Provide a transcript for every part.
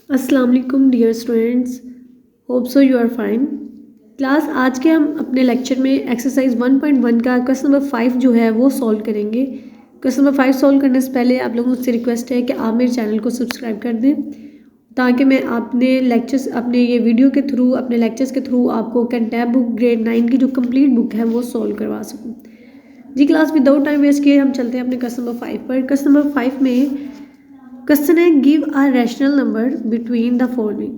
अस्सलाम वालेकुम dear students, hope so you are fine. Class आज के हम अपने लेक्चर में एक्सरसाइज 1.1 का क्वेश्चन नंबर 5 जो है वो सॉल्व करेंगे। क्वेश्चन नंबर 5 सॉल्व करने से पहले आप लोगों से रिक्वेस्ट है कि आप मेरे चैनल को सब्सक्राइब कर दें ताकि मैं अपने ये वीडियो के थ्रू, अपने लेक्चर्स के थ्रू आपको कंटेंट बुक ग्रेड 9 की जो कंप्लीट बुक है वो सॉल्व करवा सकूँ। जी क्लास, विदाउट टाइम वेस्ट किए हम चलते हैं अपने क्वेश्चन नंबर 5 पर। क्वेश्चन नंबर 5 में क्वेश्चन है give a rational number between the following.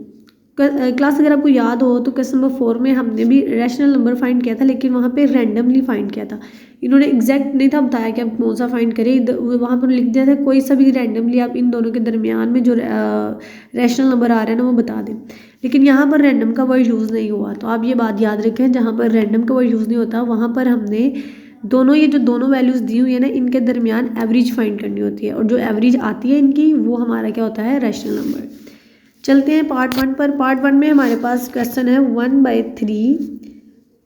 Class अगर आपको याद हो तो क्वेश्चन नंबर 4 में हमने भी रैशनल नंबर फाइंड किया था, लेकिन वहाँ पे रैंडमली फाइंड किया था। इन्होंने एग्जैक्ट नहीं था बताया कि आप कौन सा फाइंड करें, वहाँ पर लिख दिया था कोई सा भी रैंडमली आप इन दोनों के दरमियान में जो रैशनल नंबर आ रहा है ना वो बता दें। लेकिन यहाँ पर रैंडम का वर्ड यूज़ नहीं हुआ, तो आप ये बात याद रखें, जहाँ पर रैंडम का वर्ड यूज़ नहीं होता वहाँ पर हमने दोनों वैल्यूज़ दी हुई है ना, इनके दरमियान एवरेज फाइंड करनी होती है, और जो एवरेज आती है इनकी वो हमारा क्या होता है, रैशनल नंबर। चलते हैं पार्ट 1 पर। पार्ट 1 में हमारे पास क्वेश्चन है 1/3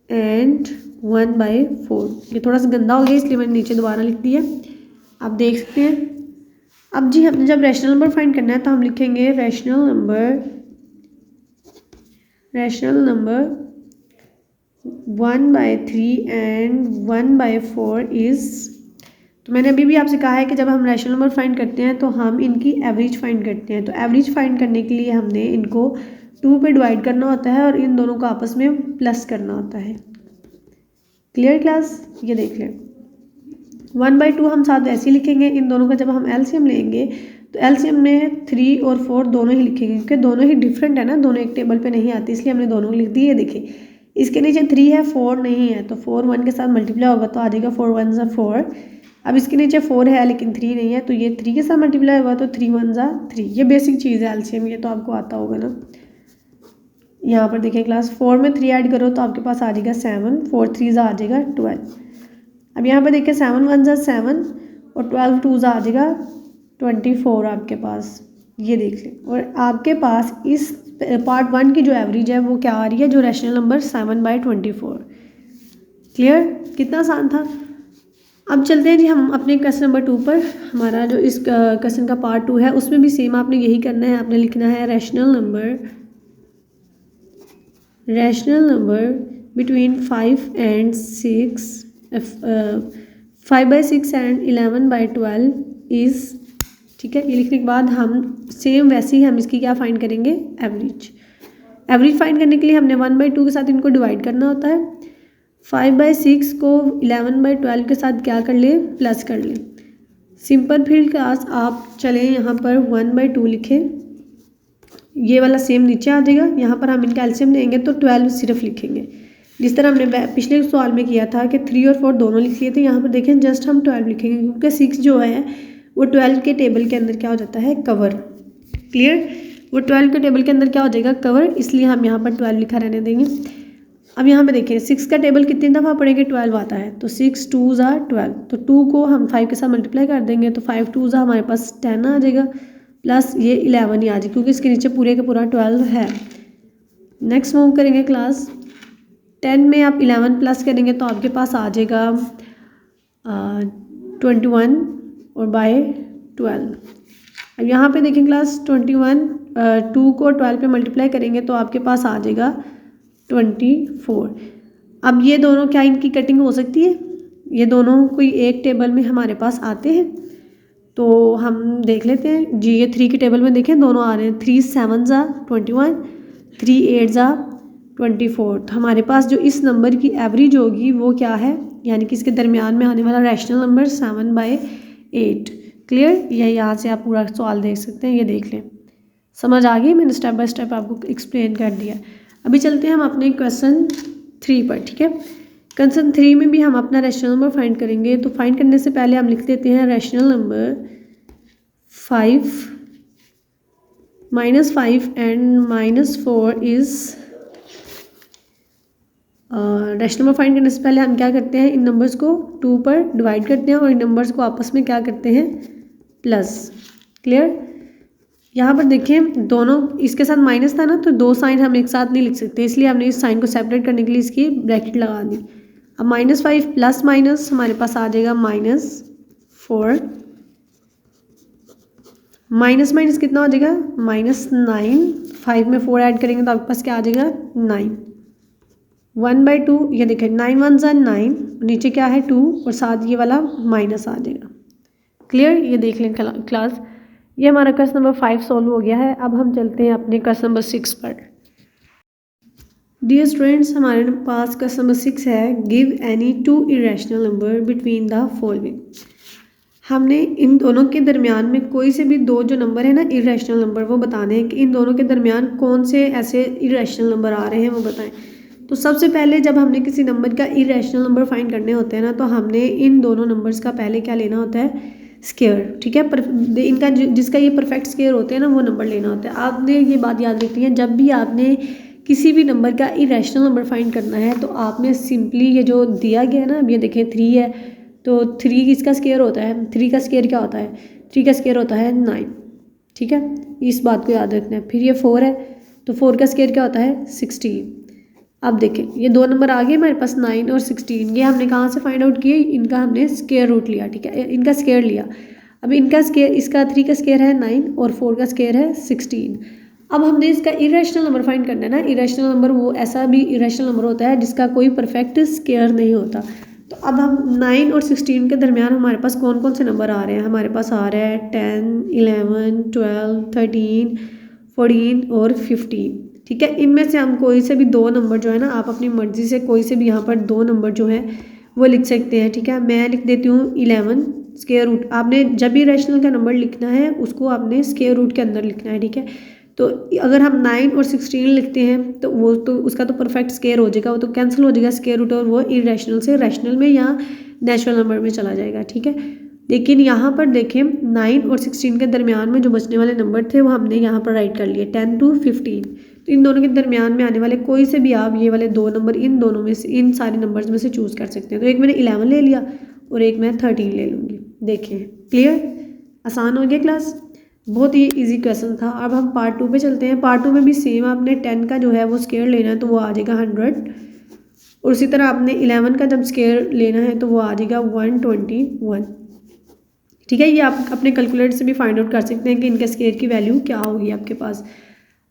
एंड 1/4। ये थोड़ा सा गंदा हो गया इसलिए मैंने नीचे दोबारा लिख दिया, आप देख सकते हैं। अब जी हमने जब रैशनल नंबर फाइंड करना है तो हम लिखेंगे रैशनल नंबर 1/3 एंड 1/4 इज़। तो मैंने अभी भी आपसे कहा है कि जब हम रैशनल नंबर फाइंड करते हैं तो हम इनकी एवरेज फाइंड करते हैं। तो एवरेज फाइंड करने के लिए हमने इनको 2 पे डिवाइड करना होता है और इन दोनों को आपस में प्लस करना होता है। Clear class? ये देख लें, 1/2 हम साथ ऐसे ही लिखेंगे। इन दोनों का जब हम एलसीएम लेंगे तो एलसीएम में 3 और 4 दोनों ही लिखेंगे, क्योंकि दोनों ही डिफरेंट है ना, दोनों एक टेबल पे नहीं आती, इसलिए हमने दोनों लिख दिए। देखिए इसके नीचे 3 है, 4 नहीं है, तो 4 1 के साथ मल्टीप्लाई होगा तो आ जाएगा 4 1 ज़ा 4। अब इसके नीचे 4 है लेकिन 3 नहीं है, तो ये 3 के साथ मल्टीप्लाई होगा तो 3 1 ज़ा 3। ये बेसिक चीज़ है एलसीएम, ये तो आपको आता होगा ना। यहाँ पर देखिए क्लास, 4 में 3 ऐड करो तो आपके पास आ जाएगा 7, 4 3 ज़ा आ जाएगा 12। अब यहाँ पर देखिए 7 1 ज़ा 7 और 12 2 ज़ा आ जाएगा 24 आपके पास। ये देख लें, और आपके पास इस पार्ट 1 की जो एवरेज है वो क्या आ रही है, जो रैशनल नंबर 7/24। क्लियर? कितना आसान था। अब चलते हैं जी हम अपने क्वेश्चन नंबर 2 पर। हमारा जो इस क्वेश्चन का पार्ट 2 है उसमें भी सेम आपने यही करना है, आपने लिखना है rational number between 5 and 6 5/6 and 11/12 is. ठीक है, ये लिखने के बाद हम सेम वैसे ही हम इसकी क्या फाइंड करेंगे, एवरेज फाइंड करने के लिए हमने 1/2 के साथ इनको डिवाइड करना होता है। 5/6 को 11/12 के साथ क्या कर ले, प्लस कर ले। सिंपल फिर क्लास आप चलें यहाँ पर 1/2 लिखें, ये वाला सेम नीचे आ जाएगा। यहाँ पर हम इनका एलसीएम लेंगे तो 12 सिर्फ लिखेंगे, जिस तरह हमने पिछले सवाल में किया था कि 3 और 4 दोनों लिख लिए थे। यहाँ पर देखें जस्ट हम 12 लिखेंगे, क्योंकि 6 जो है वो 12 के टेबल के अंदर क्या हो जाता है, कवर। क्लियर? वो 12 के टेबल के अंदर क्या हो जाएगा, कवर, इसलिए हम यहाँ पर 12 लिखा रहने देंगे। अब यहाँ पे देखें 6 का टेबल कितनी दफ़ा पढ़ेंगे, 12 आता है, तो 6 2 ज़ा 12, तो 2 को हम 5 के साथ मल्टीप्लाई कर देंगे तो 5 2 ज़ा हमारे पास 10 आ जाएगा, प्लस ये 11 ही आ जाएगा क्योंकि इसके नीचे पूरे का पूरा 12 है। नेक्स्ट मूव करेंगे क्लास, 10 में आप 11 प्लस करेंगे तो आपके पास आ जाएगा 21 और बाय 12। अब यहाँ पे देखें क्लास 21, 2 को 12 पे मल्टीप्लाई करेंगे तो आपके पास आ जाएगा 24। अब ये दोनों क्या इनकी कटिंग हो सकती है, ये दोनों कोई एक टेबल में हमारे पास आते हैं, तो हम देख लेते हैं जी। ये 3 के टेबल में देखें दोनों आ रहे हैं, 3 7 ज़ा 21, 3 8 ज़ा 24। तो हमारे पास जो इस नंबर की एवरेज होगी वो क्या है, यानी कि इसके दरमियान में आने वाला रैशनल नंबर 7/8। क्लियर? ये यहाँ से आप पूरा सवाल देख सकते हैं, ये देख लें, समझ आ गई, मैंने स्टेप बाय स्टेप आपको एक्सप्लेन कर दिया। अभी चलते हैं हम अपने क्वेश्चन 3 पर। ठीक है, क्वेश्चन 3 में भी हम अपना रैशनल नंबर फाइंड करेंगे, तो फाइंड करने से पहले हम लिख देते हैं rational number 5 -5 and -4 is. Rational number find करने से पहले हम क्या करते हैं, इन नंबर्स को 2 पर डिवाइड करते हैं और इन नंबर्स को आपस में क्या करते हैं, प्लस। क्लियर? यहाँ पर देखें दोनों इसके साथ माइनस था ना, तो 2 साइन हम एक साथ नहीं लिख सकते, इसलिए हमने इस साइन को सेपरेट करने के लिए इसकी ब्रैकेट लगा दी। अब -5 प्लस माइनस हमारे पास आ जाएगा -4 माइनस माइनस कितना हो जाएगा, -9, 5 में 4 ऐड करेंगे तो आपके पास क्या आ जाएगा 9, 1/2, ये देखें 9 1 ज़ा 9, नीचे क्या है 2 और साथ ये वाला माइनस आ जाएगा। क्लियर, ये देख लें क्लास, ये हमारा क्वेश्चन नंबर 5 सॉल्व हो गया है। अब हम चलते हैं अपने क्वेश्चन नंबर 6 पर। डियर स्टूडेंट्स, हमारे पास क्वेश्चन नंबर 6 है, give any 2 irrational number between the following. हमने इन दोनों के दरमियान में कोई से भी दो जो नंबर है ना इरेशनल नंबर, वो बताने हैं कि इन दोनों के दरमियान कौन से ऐसे इरेशनल नंबर आ रहे हैं वो बताएं। तो सबसे पहले जब हमने किसी नंबर का इरेशनल नंबर फाइंड करने होते हैं ना, तो हमने इन दोनों नंबर्स का पहले क्या लेना होता है, स्क्वायर। ठीक है, इनका जिसका ये परफेक्ट स्क्वायर होते हैं ना, वो नंबर लेना होता है। आपने ये बात याद रखनी है, जब भी आपने किसी भी नंबर का इरेशनल नंबर फाइंड करना है तो आपने सिंपली ये जो दिया गया है ना, अब ये देखें 3 है, तो 3 इसका स्क्वायर होता है, 3 का स्क्वायर क्या होता है, 3 का स्क्वायर होता है 9। ठीक है, इस बात को याद रखना है। फिर ये 4 है, तो 4 का स्क्वायर क्या होता है 16। अब देखें ये दो नंबर आ गए हमारे पास 9 और 16, ये हमने कहाँ से फाइंड आउट किए, इनका हमने स्क्वायर रूट लिया। ठीक है, इनका स्क्वायर लिया। अब इनका स्क्वायर, इसका 3 का स्क्वायर है 9 और 4 का स्क्वायर है 16। अब हमने इसका इरेशनल नंबर फाइंड करना है ना। इरेशनल नंबर वो ऐसा भी इरेशनल नंबर होता है जिसका कोई परफेक्ट स्क्वायर नहीं होता। तो अब हम 9 और 16 के दरमियान हमारे पास कौन कौन से नंबर आ रहे हैं, हमारे पास आ रहा है 10, 11, 12, 13, 14 और 15। ठीक है, इनमें से हम कोई से भी दो नंबर जो है ना, आप अपनी मर्जी से कोई से भी यहाँ पर दो नंबर जो है वो लिख सकते हैं। ठीक है, मैं लिख देती हूँ 11 स्क्वायर रूट। आपने जब भी रैशनल का नंबर लिखना है उसको आपने स्क्वायर रूट के अंदर लिखना है। ठीक है, तो अगर हम 9 और 16 लिखते हैं तो वो तो उसका तो परफेक्ट स्क्वायर हो जाएगा, वो तो कैंसिल हो जाएगा स्क्वायर रूट, और वो इरेशनल से रैशनल में या नेचुरल नंबर में चला जाएगा। ठीक है, लेकिन यहाँ पर देखें 9 और 16 के दरमियान में जो बचने वाले नंबर थे वो हमने यहाँ पर राइट कर लिए 10 to 15। तो इन दोनों के दरमियान में आने वाले कोई से भी आप ये वाले दो नंबर इन दोनों में से, इन सारे नंबर्स में से चूज़ कर सकते हैं। तो एक मैंने 11 ले लिया और एक मैं 13 ले लूँगी। देखें क्लियर, आसान हो गया क्लास, बहुत ही इजी क्वेश्चन था। अब हम पार्ट 2 पे चलते हैं। पार्ट 2 में भी सेम आपने 10 का जो है वो स्क्वायर लेना है तो वो आ जाएगा 100, और उसी तरह आपने 11 का जब स्क्वायर लेना है तो वो आ जाएगा 121। ठीक है, ये आप अपने कैलकुलेटर से भी फाइंड आउट कर सकते हैं कि इनके स्क्वायर की वैल्यू क्या होगी आपके पास।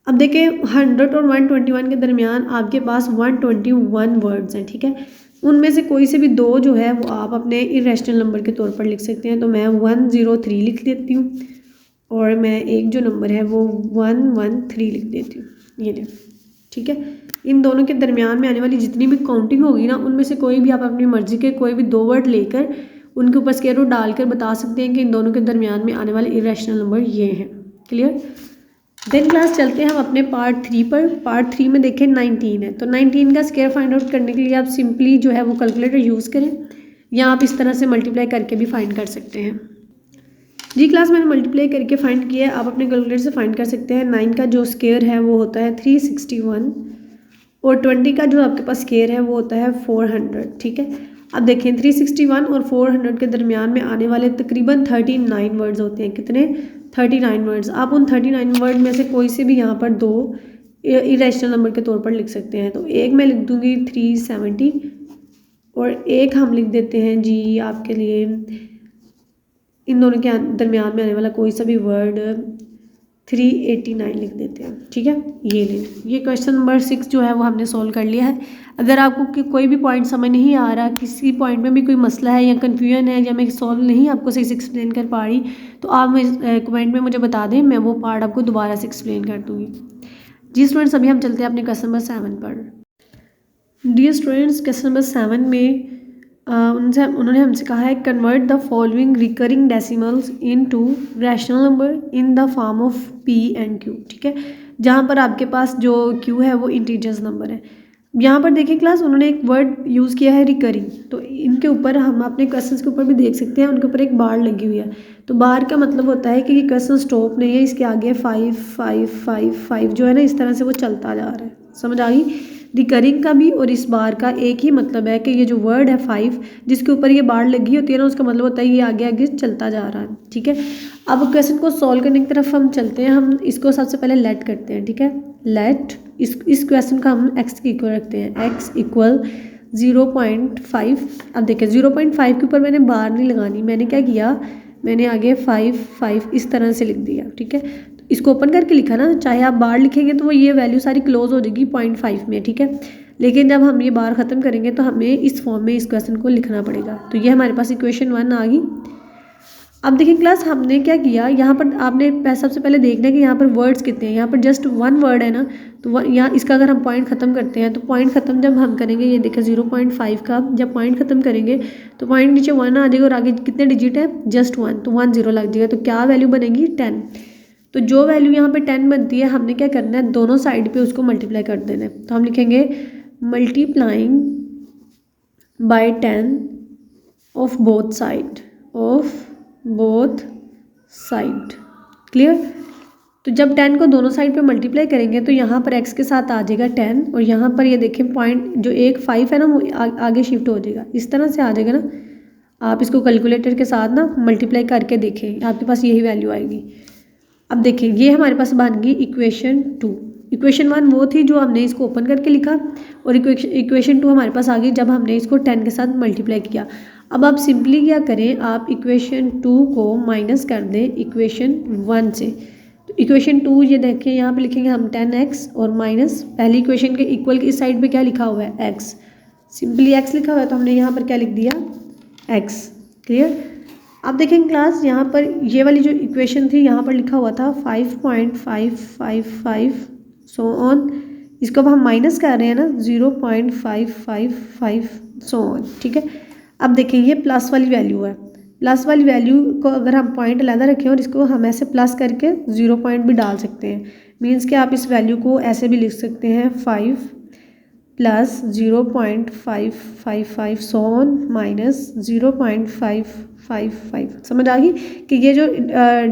अब देखें 100 और 121 के दरमियान आपके पास 121 वर्ड्स हैं। ठीक है, उनमें से कोई से भी दो जो है वो आप अपने इरेशनल नंबर के तौर पर लिख सकते हैं। तो मैं 103 लिख देती हूँ और मैं एक जो नंबर है वो 113 लिख देती हूँ, ये ले। ठीक है, इन दोनों के दरमियान में आने वाली जितनी भी काउंटिंग होगी ना, उनमें से कोई भी आप अपनी मर्जी के कोई भी दो वर्ड लेकर उनके ऊपर स्क्वायर रूट डालकर बता सकते हैं कि इन दोनों के दरमियान में आने वाले इरेशनल नंबर ये हैं। क्लियर, देन क्लास चलते हैं हम अपने पार्ट 3 पर। पार्ट 3 में देखें 19 है, तो 19 का स्क्वायर फाइंड आउट करने के लिए आप सिंपली जो है वो कैलकुलेटर यूज़ करें, या आप इस तरह से मल्टीप्लाई करके भी फाइंड कर सकते हैं। जी क्लास, मैंने मल्टीप्लाई करके फाइंड किया है, आप अपने कैलकुलेटर से फाइंड कर सकते हैं। 9 का जो स्क्वायर है वो होता है 361 और 20 का जो आपके पास स्क्वायर है वो होता है 400। ठीक है, अब देखें 361 और 400 के दरमियान में आने वाले तकरीबन 39 वर्ड्स होते हैं। कितने, 39 वर्ड्स। आप उन 39 वर्ड में से कोई से भी यहाँ पर दो इरेशनल नंबर के तौर पर लिख सकते हैं। तो एक मैं लिख दूँगी 370 और एक हम लिख देते हैं जी आपके लिए इन दोनों के दरमियान में आने वाला कोई सा भी वर्ड 389 लिख देते हैं। ठीक है, ये ले, ये क्वेश्चन नंबर 6 जो है वो हमने सॉल्व कर लिया है। अगर आपको कोई भी पॉइंट समझ नहीं आ रहा, किसी पॉइंट में भी कोई मसला है या कन्फ्यूजन है या मैं सॉल्व नहीं आपको सही से एक्सप्लेन कर पा रही, तो आप कमेंट में मुझे बता दें, मैं वो पार्ट आपको दोबारा से एक्सप्लेन कर दूँगी। जी स्टूडेंट्स, अभी हम चलते हैं अपने क्वेश्चन नंबर 7 पर। डियर स्टूडेंट्स, क्वेश्चन नंबर 7 में उन्होंने हमसे कहा है convert the following recurring decimals into rational number in the form of p and q। ठीक है, जहाँ पर आपके पास जो q है वो इंटीजर्स नंबर है। यहाँ पर देखिए क्लास, उन्होंने एक वर्ड यूज़ किया है रिकरिंग, तो इनके ऊपर हम अपने क्वेश्चंस के ऊपर भी देख सकते हैं, उनके ऊपर एक बार लगी हुई है। तो बार का मतलब होता है कि ये क्वेश्चन स्टॉप नहीं है, इसके आगे 5 5 5 5 जो है ना, इस तरह से वो चलता जा रहा है। समझ आ गई, रिकरिंग का भी और इस बार का एक ही मतलब है कि ये जो वर्ड है 5 जिसके ऊपर ये बार लगी होती है ना, उसका मतलब होता है ये आगे आगे चलता जा रहा है। ठीक है, अब क्वेश्चन को सॉल्व करने की तरफ हम चलते हैं। हम इसको सबसे पहले लेट करते हैं। ठीक है, लेट इस क्वेश्चन का हम x के इक्वल रखते हैं, x इक्वल 0.5। अब देखिए 0.5 के ऊपर मैंने बार नहीं लगानी, मैंने क्या किया मैंने आगे 5 इस तरह से लिख दिया, ठीक है। तो इसको ओपन करके लिखा ना, चाहे आप बार लिखेंगे तो वो ये वैल्यू सारी क्लोज हो जाएगी 0.5 में, ठीक है। लेकिन जब हम ये बार ख़त्म करेंगे तो हमें इस फॉर्म में इस क्वेश्चन को लिखना पड़ेगा। तो ये हमारे पास इक्वेशन 1 आ गई। अब देखिए क्लास, हमने क्या किया यहाँ पर, आपने सबसे पहले देखना है कि यहाँ पर वर्ड्स कितने हैं। यहाँ पर जस्ट 1 वर्ड है ना, तो यहाँ इसका अगर हम पॉइंट ख़त्म करते हैं तो पॉइंट ख़त्म जब हम करेंगे, ये देखें 0.5 का जब पॉइंट ख़त्म करेंगे तो पॉइंट नीचे 1 आ जाएगा और आगे कितने डिजिट है, जस्ट 1, तो 1 0 लग जाएगा। तो क्या वैल्यू बनेगी, 10। तो जो वैल्यू यहाँ पे 10 बनती है, हमने क्या करना है, दोनों साइड पे उसको मल्टीप्लाई कर देना है। तो हम लिखेंगे multiplying by 10 of both side, clear. तो जब 10 को दोनों साइड पे मल्टीप्लाई करेंगे तो यहाँ पर x के साथ आ जाएगा 10 और यहाँ पर ये देखें पॉइंट जो एक 5 है ना वो आगे शिफ्ट हो जाएगा, इस तरह से आ जाएगा ना। आप इसको कैलकुलेटर के साथ ना मल्टीप्लाई करके देखें, आपके पास यही वैल्यू आएगी। अब देखिए ये हमारे पास बन गई इक्वेशन 2। इक्वेशन 1 वो थी जो हमने इसको ओपन करके लिखा, और इक्वेशन 2 हमारे पास आ गई जब हमने इसको 10 के साथ मल्टीप्लाई किया। अब आप सिंपली क्या करें, आप इक्वेशन 2 को माइनस कर दें इक्वेशन 1 से। तो इक्वेशन 2 ये देखिए यहाँ पे लिखेंगे हम 10x और माइनस पहली इक्वेशन के इक्वल की इस साइड पे क्या लिखा हुआ है, x। सिंपली x लिखा हुआ है तो हमने यहाँ पर क्या लिख दिया, x, क्लियर। अब देखें क्लास, यहाँ पर ये वाली जो इक्वेशन थी यहाँ पर लिखा हुआ था 5.555 सो ऑन, इसको अब हम माइनस कर रहे हैं ना 0.555 सो ऑन, ठीक है। अब देखिए ये प्लस वाली वैल्यू है, प्लस वाली वैल्यू को अगर हम पॉइंट अलग रखें और इसको हम ऐसे प्लस करके 0 पॉइंट भी डाल सकते हैं, मीन्स कि आप इस वैल्यू को ऐसे भी लिख सकते हैं 5 प्लस 0.555 सो ऑन माइनस 0.555। समझ आ गई कि ये जो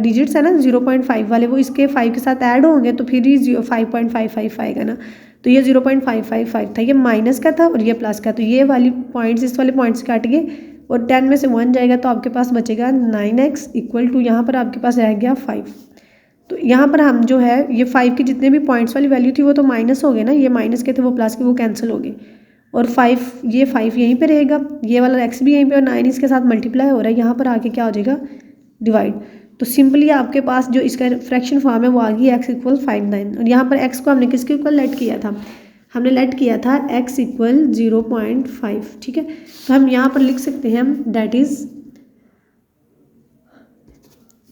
डिजिट्स है ना 0.5 वाले वो इसके 5 के साथ ऐड होंगे तो फिर ही 5.555 आएगा ना। तो ये 0.555 था, ये माइनस का था और ये प्लस का, तो ये वाली पॉइंट्स इस वाले पॉइंट्स काट गए और 10 में से 1 जाएगा तो आपके पास बचेगा 9x इक्वल टू, यहाँ पर आपके पास रह गया 5। तो यहाँ पर हम जो है ये 5 के जितने भी पॉइंट्स वाली वैल्यू थी वो तो माइनस हो गए ना, ये माइनस के थे वो प्लस के वो कैंसिल हो गए, और 5 यहीं पे रहेगा, ये वाला x भी यहीं पे और 9 इसके साथ मल्टीप्लाई हो रहा है, यहाँ पर आके क्या हो जाएगा, डिवाइड। तो सिंपली आपके पास जो इसका फ्रैक्शन फॉर्म है वो आ गई x इक्वल 5/9, और यहाँ पर x को हमने किसके इक्वल लेट किया था, हमने लेट किया था x इक्वल 0.5, ठीक है। तो हम यहाँ पर लिख सकते हैं दैट इज़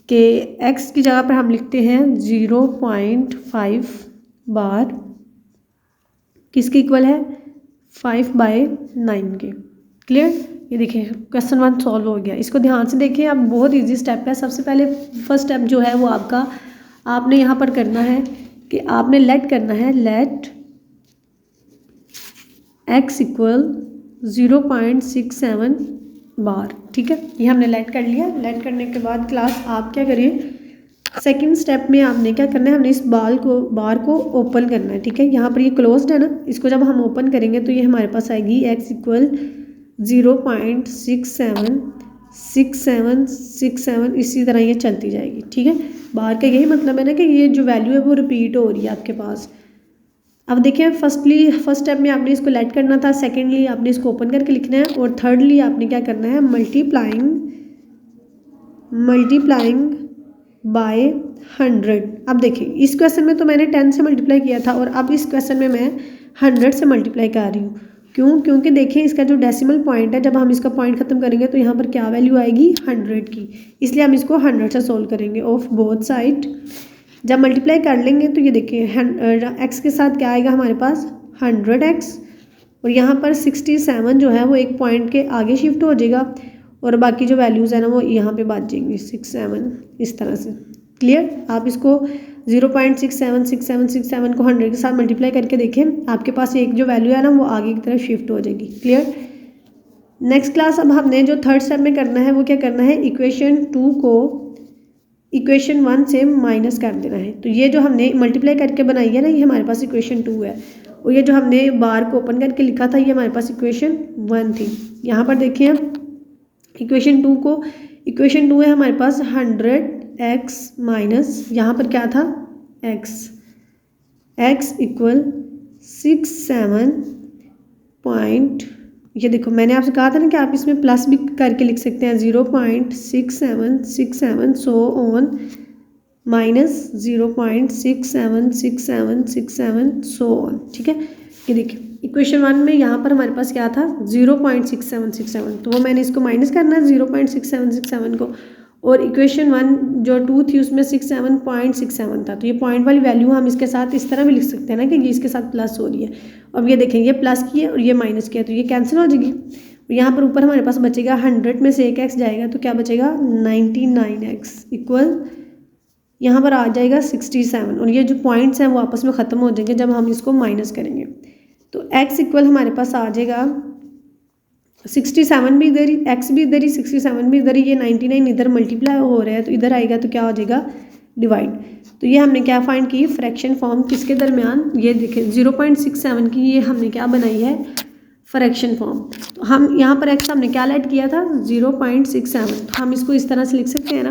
कि x की जगह पर हम लिखते हैं 0.5 बार किसके इक्वल है, 5/9 के, क्लियर। ये देखिए क्वेश्चन 1 सॉल्व हो गया। इसको ध्यान से देखिए, अब बहुत इजी स्टेप है। सबसे पहले फर्स्ट स्टेप जो है वो आपने यहाँ पर करना है कि आपने लेट करना है, लेट x इक्वल 0.67 बार, ठीक है। ये हमने लेट कर लिया। लेट करने के बाद क्लास आप क्या करिए, सेकंड स्टेप में आपने क्या करना है, हमने इस बार को ओपन करना है, ठीक है। यहाँ पर ये क्लोज्ड है ना, इसको जब हम ओपन करेंगे तो ये हमारे पास आएगी x इक्वल 0.676767 इसी तरह ये चलती जाएगी, ठीक है। बार का यही मतलब है ना कि ये जो वैल्यू है वो रिपीट हो रही है आपके पास। अब देखिए फर्स्ट स्टेप में आपने इसको लेट करना था, सेकेंडली आपने इसको ओपन करके लिखना है, और थर्डली आपने क्या करना है, मल्टीप्लाइंग बाय 100। अब देखिए इस क्वेश्चन में तो मैंने 10 से मल्टीप्लाई किया था और अब इस क्वेश्चन में मैं 100 से मल्टीप्लाई कर रही हूँ। क्यों, क्योंकि देखिए इसका जो डेसिमल पॉइंट है, जब हम इसका पॉइंट खत्म करेंगे तो यहाँ पर क्या वैल्यू आएगी, 100 की, इसलिए हम इसको 100 से सोल्व करेंगे ऑफ बोथ साइड। जब मल्टीप्लाई कर लेंगे तो ये देखिए x के साथ क्या आएगा हमारे पास, 100x, और यहाँ पर 67 जो है वो एक पॉइंट के आगे शिफ्ट हो जाएगा और बाकी जो वैल्यूज़ है ना वो यहाँ पे बच जाएंगी 67 इस तरह से, क्लियर। आप इसको 0.676767 को 100 के साथ मल्टीप्लाई करके देखें, आपके पास एक जो वैल्यू है ना वो आगे की तरफ शिफ्ट हो जाएगी, क्लियर। नेक्स्ट क्लास अब हमने जो थर्ड स्टेप में करना है वो क्या करना है, इक्वेशन 2 को इक्वेशन 1 से माइनस कर देना है। तो ये जो हमने मल्टीप्लाई करके बनाई है ना, ये हमारे पास इक्वेशन 2 है, और ये जो हमने बार को ओपन करके लिखा था ये हमारे पास इक्वेशन 1 थी। यहाँ पर देखिए इक्वेशन 2 है हमारे पास 100x माइनस यहाँ पर क्या था x इक्वल 67 ये देखो मैंने आपसे कहा था ना कि आप इसमें प्लस भी करके लिख सकते हैं 0.6767 so on minus 0.676767 so on. ठीक है, ये देखिए इक्वेशन 1 में यहाँ पर हमारे पास क्या था 0.6767, तो वो मैंने इसको माइनस करना है 0.6767 को, और इक्वेशन 1 जो 2 थी उसमें 67.67 था, तो ये पॉइंट वाली वैल्यू हम इसके साथ इस तरह भी लिख सकते हैं ना कि ये इसके साथ प्लस हो रही है। अब ये देखें ये प्लस की है और ये माइनस की है, तो ये कैंसिल हो जाएगी। यहाँ पर ऊपर हमारे पास बचेगा 100 में से एक एक्स जाएगा तो क्या बचेगा 99x इक्वल यहाँ पर आ जाएगा 67, और ये जो पॉइंट्स हैं वो आपस में ख़त्म हो जाएंगे जब हम इसको माइनस करेंगे। तो x इक्वल हमारे पास आ जाएगा 67 भी इधर ही, x भी इधर ही, 67 भी इधर ही, ये 99 इधर मल्टीप्लाई हो रहा है तो इधर आएगा तो क्या हो जाएगा डिवाइड। तो ये हमने क्या फाइंड की फ्रैक्शन फॉर्म किसके दरमियान, ये देखें 0.67 की ये हमने क्या बनाई है फ्रैक्शन फॉर्म। तो हम यहाँ पर x हमने क्या ऐड किया था 0.67, तो हम इसको इस तरह से लिख सकते हैं ना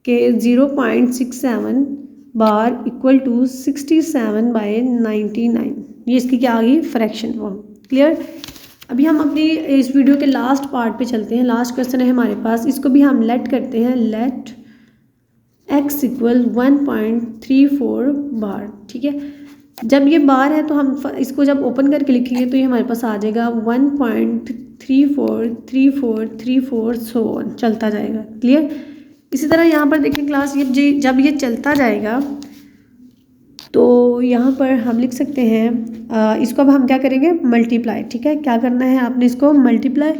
कि 0.67 बार इक्वल टू 67/99, ये इसकी क्या आ गई फ्रैक्शन फॉर्म। क्लियर। अभी हम अपनी इस वीडियो के लास्ट पार्ट पे चलते हैं। लास्ट क्वेश्चन है हमारे पास, इसको भी हम लेट करते हैं, लेट x इक्वल 1.34 बार। ठीक है, जब ये बार है तो हम इसको जब ओपन करके लिखेंगे तो ये हमारे पास आ जाएगा 1.343434 सो ऑन, चलता जाएगा। क्लियर। इसी तरह यहाँ पर देखें क्लास, ये जब ये चलता जाएगा तो यहाँ पर हम लिख सकते हैं इसको अब हम क्या करेंगे मल्टीप्लाई। ठीक है, क्या करना है आपने इसको मल्टीप्लाई,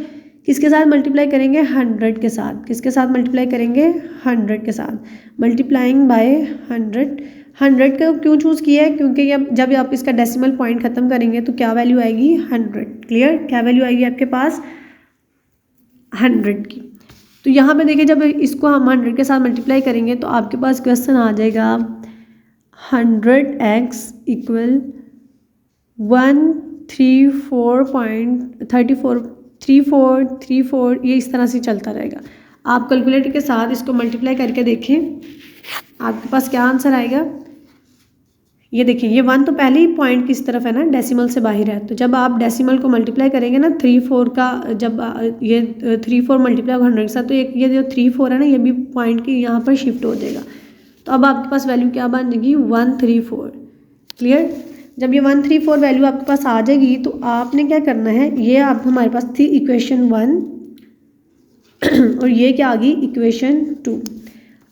किसके साथ मल्टीप्लाई करेंगे 100 के साथ, किसके साथ मल्टीप्लाई करेंगे 100 के साथ, मल्टीप्लाइंग बाय 100 का क्यों चूज़ किया है क्योंकि जब आप इसका डेसिमल पॉइंट ख़त्म करेंगे तो क्या वैल्यू आएगी 100। क्लियर, क्या वैल्यू आएगी आपके पास 100 की। तो यहाँ पे देखिए जब इसको हम 100 के साथ मल्टीप्लाई करेंगे तो आपके पास क्वेश्चन आ जाएगा 100x इक्वल 134.34 ये इस तरह से चलता रहेगा। आप कैलकुलेटर के साथ इसको मल्टीप्लाई करके देखें, आपके पास क्या आंसर आएगा। ये देखिए ये 1 तो पहले ही पॉइंट किस तरफ है ना डेसिमल से बाहर है, तो जब आप डेसिमल को मल्टीप्लाई करेंगे ना 34 का, जब ये 34 मल्टीप्लाई 100 के साथ तो ये जो 34 है ना ये भी पॉइंट की यहाँ पर शिफ्ट हो जाएगा, तो अब आपके पास वैल्यू क्या बन जाएगी 134। क्लियर। जब ये 134 वैल्यू आपके पास आ जाएगी तो आपने क्या करना है, ये आप हमारे पास थी इक्वेशन 1 और ये क्या आ गई इक्वेशन 2।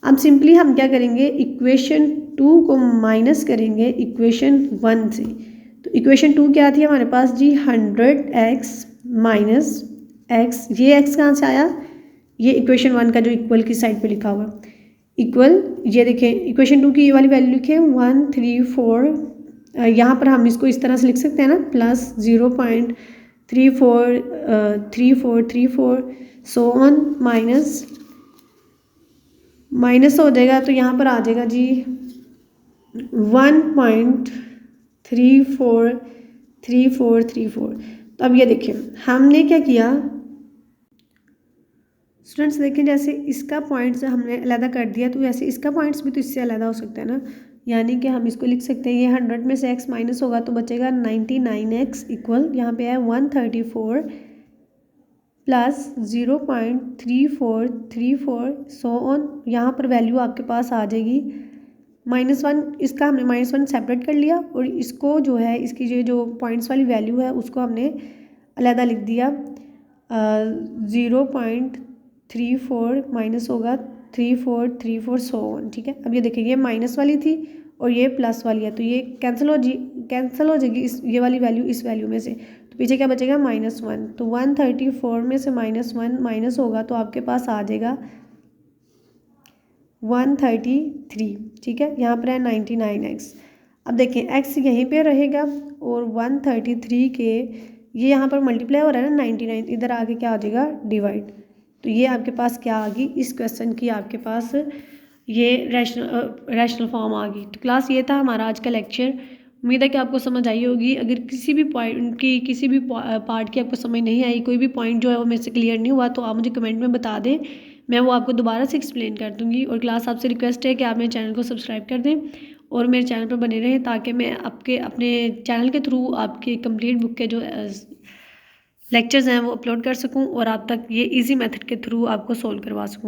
अब सिंपली हम क्या करेंगे इक्वेशन 2 को माइनस करेंगे इक्वेशन 1 से। तो इक्वेशन 2 क्या थी हमारे पास जी 100x माइनस x, ये x कहाँ से आया, ये इक्वेशन 1 का जो इक्वल की साइड पे लिखा हुआ इक्वल, ये देखें इक्वेशन 2 की ये वाली वैल्यू लिखे 134, यहाँ पर हम इसको इस तरह से लिख सकते हैं ना प्लस 0.3434 सो ऑन माइनस हो जाएगा, तो यहाँ पर आ जाएगा जी 1.343434। तो अब ये देखिए हमने क्या किया स्टूडेंट्स, देखें जैसे इसका पॉइंट्स हमने अलग कर दिया तो वैसे इसका पॉइंट्स भी तो इससे अलग हो सकता है ना, यानी कि हम इसको लिख सकते हैं ये 100 में से x माइनस होगा तो बचेगा 99x इक्वल यहाँ पे है 134 प्लस 0.3434 सो ऑन, यहाँ पर वैल्यू आपके पास आ जाएगी -1, इसका हमने -1 सेपरेट कर लिया और इसको जो है इसकी जो पॉइंट्स वाली वैल्यू है उसको हमने अलग लिख दिया 0.34 माइनस होगा 3434 सो ऑन। ठीक है, अब ये देखिए ये माइनस वाली थी और ये प्लस वाली है तो ये कैंसिल हो जाएगी इस ये वाली वैल्यू इस वैल्यू में से, तो पीछे क्या बचेगा -1, तो 134 में से -1 माइनस होगा तो आपके पास आ जाएगा 133। ठीक है, यहाँ पर है 99x। अब देखें x यहीं पे रहेगा और 133 के ये यहाँ पर मल्टीप्लाई हो रहा है ना 99, इधर आके क्या आ जाएगा डिवाइड, तो ये आपके पास क्या आ गई इस क्वेश्चन की आपके पास ये रैशनल फॉर्म आ गई। तो क्लास ये था हमारा आज का लेक्चर, उम्मीद है कि आपको समझ आई होगी। अगर किसी भी पॉइंट की किसी भी पार्ट की आपको समझ नहीं आई, कोई भी पॉइंट जो है वो मेरे से क्लियर नहीं हुआ तो आप मुझे कमेंट में बता दें, मैं वो आपको दोबारा से एक्सप्लेन कर दूँगी। और क्लास आपसे रिक्वेस्ट है कि आप मेरे चैनल को सब्सक्राइब कर दें और मेरे चैनल पर बने रहें ताकि मैं अपने चैनल के थ्रू आपके कंप्लीट बुक के जो लेक्चर्स हैं वो अपलोड कर सकूँ और आप तक ये ईजी मेथड के थ्रू आपको सॉल्व करवा सकूँ।